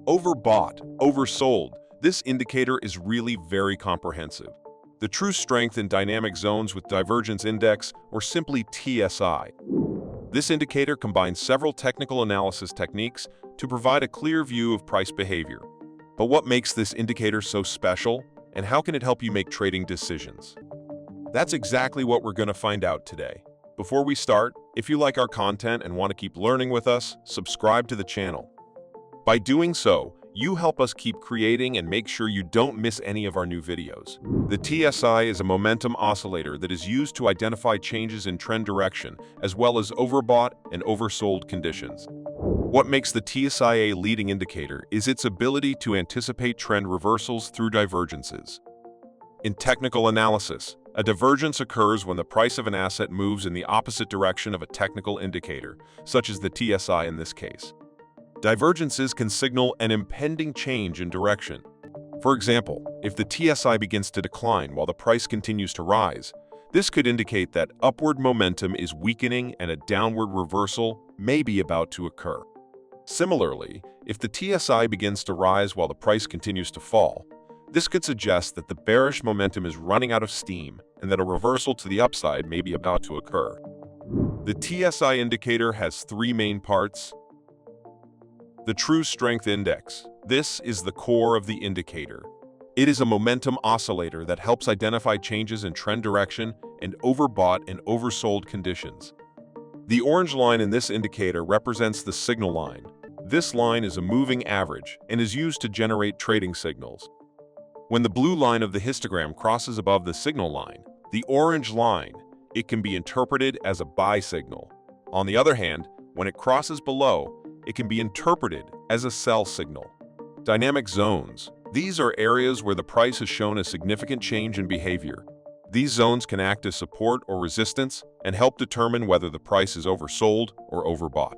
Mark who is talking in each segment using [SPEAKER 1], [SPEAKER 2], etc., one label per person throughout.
[SPEAKER 1] Overbought, oversold. This indicator is really very comprehensive. The true strength in dynamic zones with divergence index, or simply TSI. This indicator combines several technical analysis techniques to provide a clear view of price behavior. But what makes this indicator so special, and how can it help you make trading decisions? That's exactly what we're going to find out today. Before we start, if you like our content and want to keep learning with us, subscribe to the channel. By doing so, you help us keep creating and make sure you don't miss any of our new videos. The TSI is a momentum oscillator that is used to identify changes in trend direction, as well as overbought and oversold conditions. What makes the TSI a leading indicator is its ability to anticipate trend reversals through divergences. In technical analysis, a divergence occurs when the price of an asset moves in the opposite direction of a technical indicator, such as the TSI in this case. Divergences can signal an impending change in direction. For example, if the TSI begins to decline while the price continues to rise, this could indicate that upward momentum is weakening and a downward reversal may be about to occur. Similarly, if the TSI begins to rise while the price continues to fall, this could suggest that the bearish momentum is running out of steam and that a reversal to the upside may be about to occur. The TSI indicator has three main parts. The True Strength Index. This is the core of the indicator. It is a momentum oscillator that helps identify changes in trend direction and overbought and oversold conditions. The orange line in this indicator represents the signal line. This line is a moving average and is used to generate trading signals. When the blue line of the histogram crosses above the signal line, the orange line, it can be interpreted as a buy signal. On the other hand, when it crosses below, it can be interpreted as a sell signal. Dynamic zones. These are areas where the price has shown a significant change in behavior. These zones can act as support or resistance and help determine whether the price is oversold or overbought.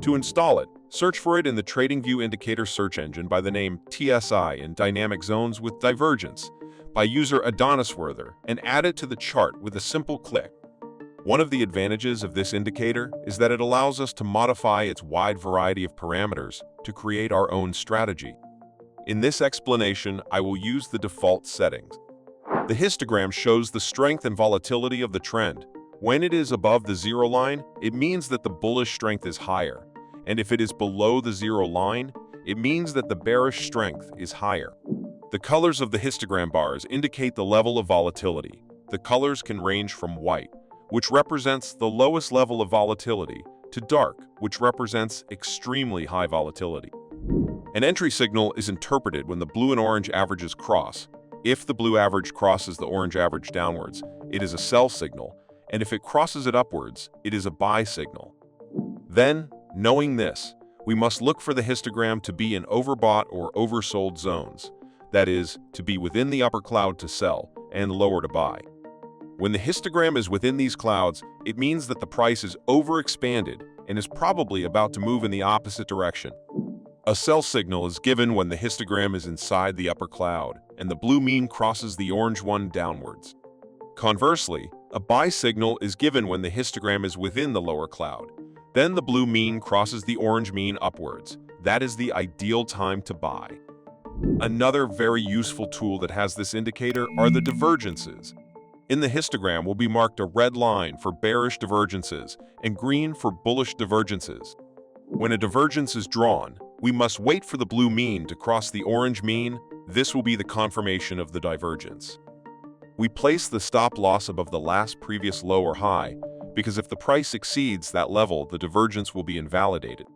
[SPEAKER 1] To install it, search for it in the TradingView indicator search engine by the name TSI in Dynamic Zones with Divergence by user Adoniswerther and add it to the chart with a simple click. One of the advantages of this indicator is that it allows us to modify its wide variety of parameters to create our own strategy. In this explanation, I will use the default settings. The histogram shows the strength and volatility of the trend. When it is above the zero line, it means that the bullish strength is higher, and if it is below the zero line, it means that the bearish strength is higher. The colors of the histogram bars indicate the level of volatility. The colors can range from white, which represents the lowest level of volatility, to dark, which represents extremely high volatility. An entry signal is interpreted when the blue and orange averages cross. If the blue average crosses the orange average downwards, it is a sell signal, and if it crosses it upwards, it is a buy signal. Then, knowing this, we must look for the histogram to be in overbought or oversold zones, that is, to be within the upper cloud to sell and lower to buy. When the histogram is within these clouds, it means that the price is overexpanded and is probably about to move in the opposite direction. A sell signal is given when the histogram is inside the upper cloud and the blue mean crosses the orange one downwards. Conversely, a buy signal is given when the histogram is within the lower cloud. Then the blue mean crosses the orange mean upwards. That is the ideal time to buy. Another very useful tool that has this indicator are the divergences. In the histogram will be marked a red line for bearish divergences and green for bullish divergences. When a divergence is drawn, we must wait for the blue mean to cross the orange mean. This will be the confirmation of the divergence. We place the stop loss above the last previous low or high, because if the price exceeds that level, the divergence will be invalidated.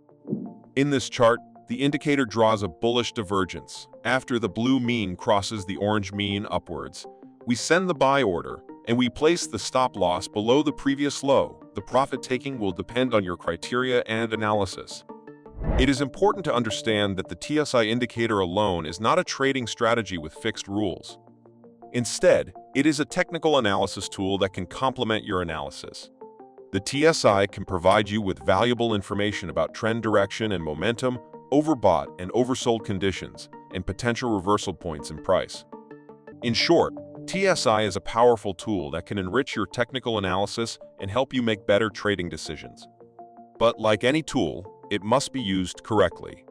[SPEAKER 1] In this chart, the indicator draws a bullish divergence. After the blue mean crosses the orange mean upwards, we send the buy order, and we place the stop loss below the previous low. The profit taking will depend on your criteria and analysis. It is important to understand that the TSI indicator alone is not a trading strategy with fixed rules. Instead, it is a technical analysis tool that can complement your analysis. The TSI can provide you with valuable information about trend direction and momentum, overbought and oversold conditions, and potential reversal points in price. In short, TSI is a powerful tool that can enrich your technical analysis and help you make better trading decisions. But like any tool, it must be used correctly.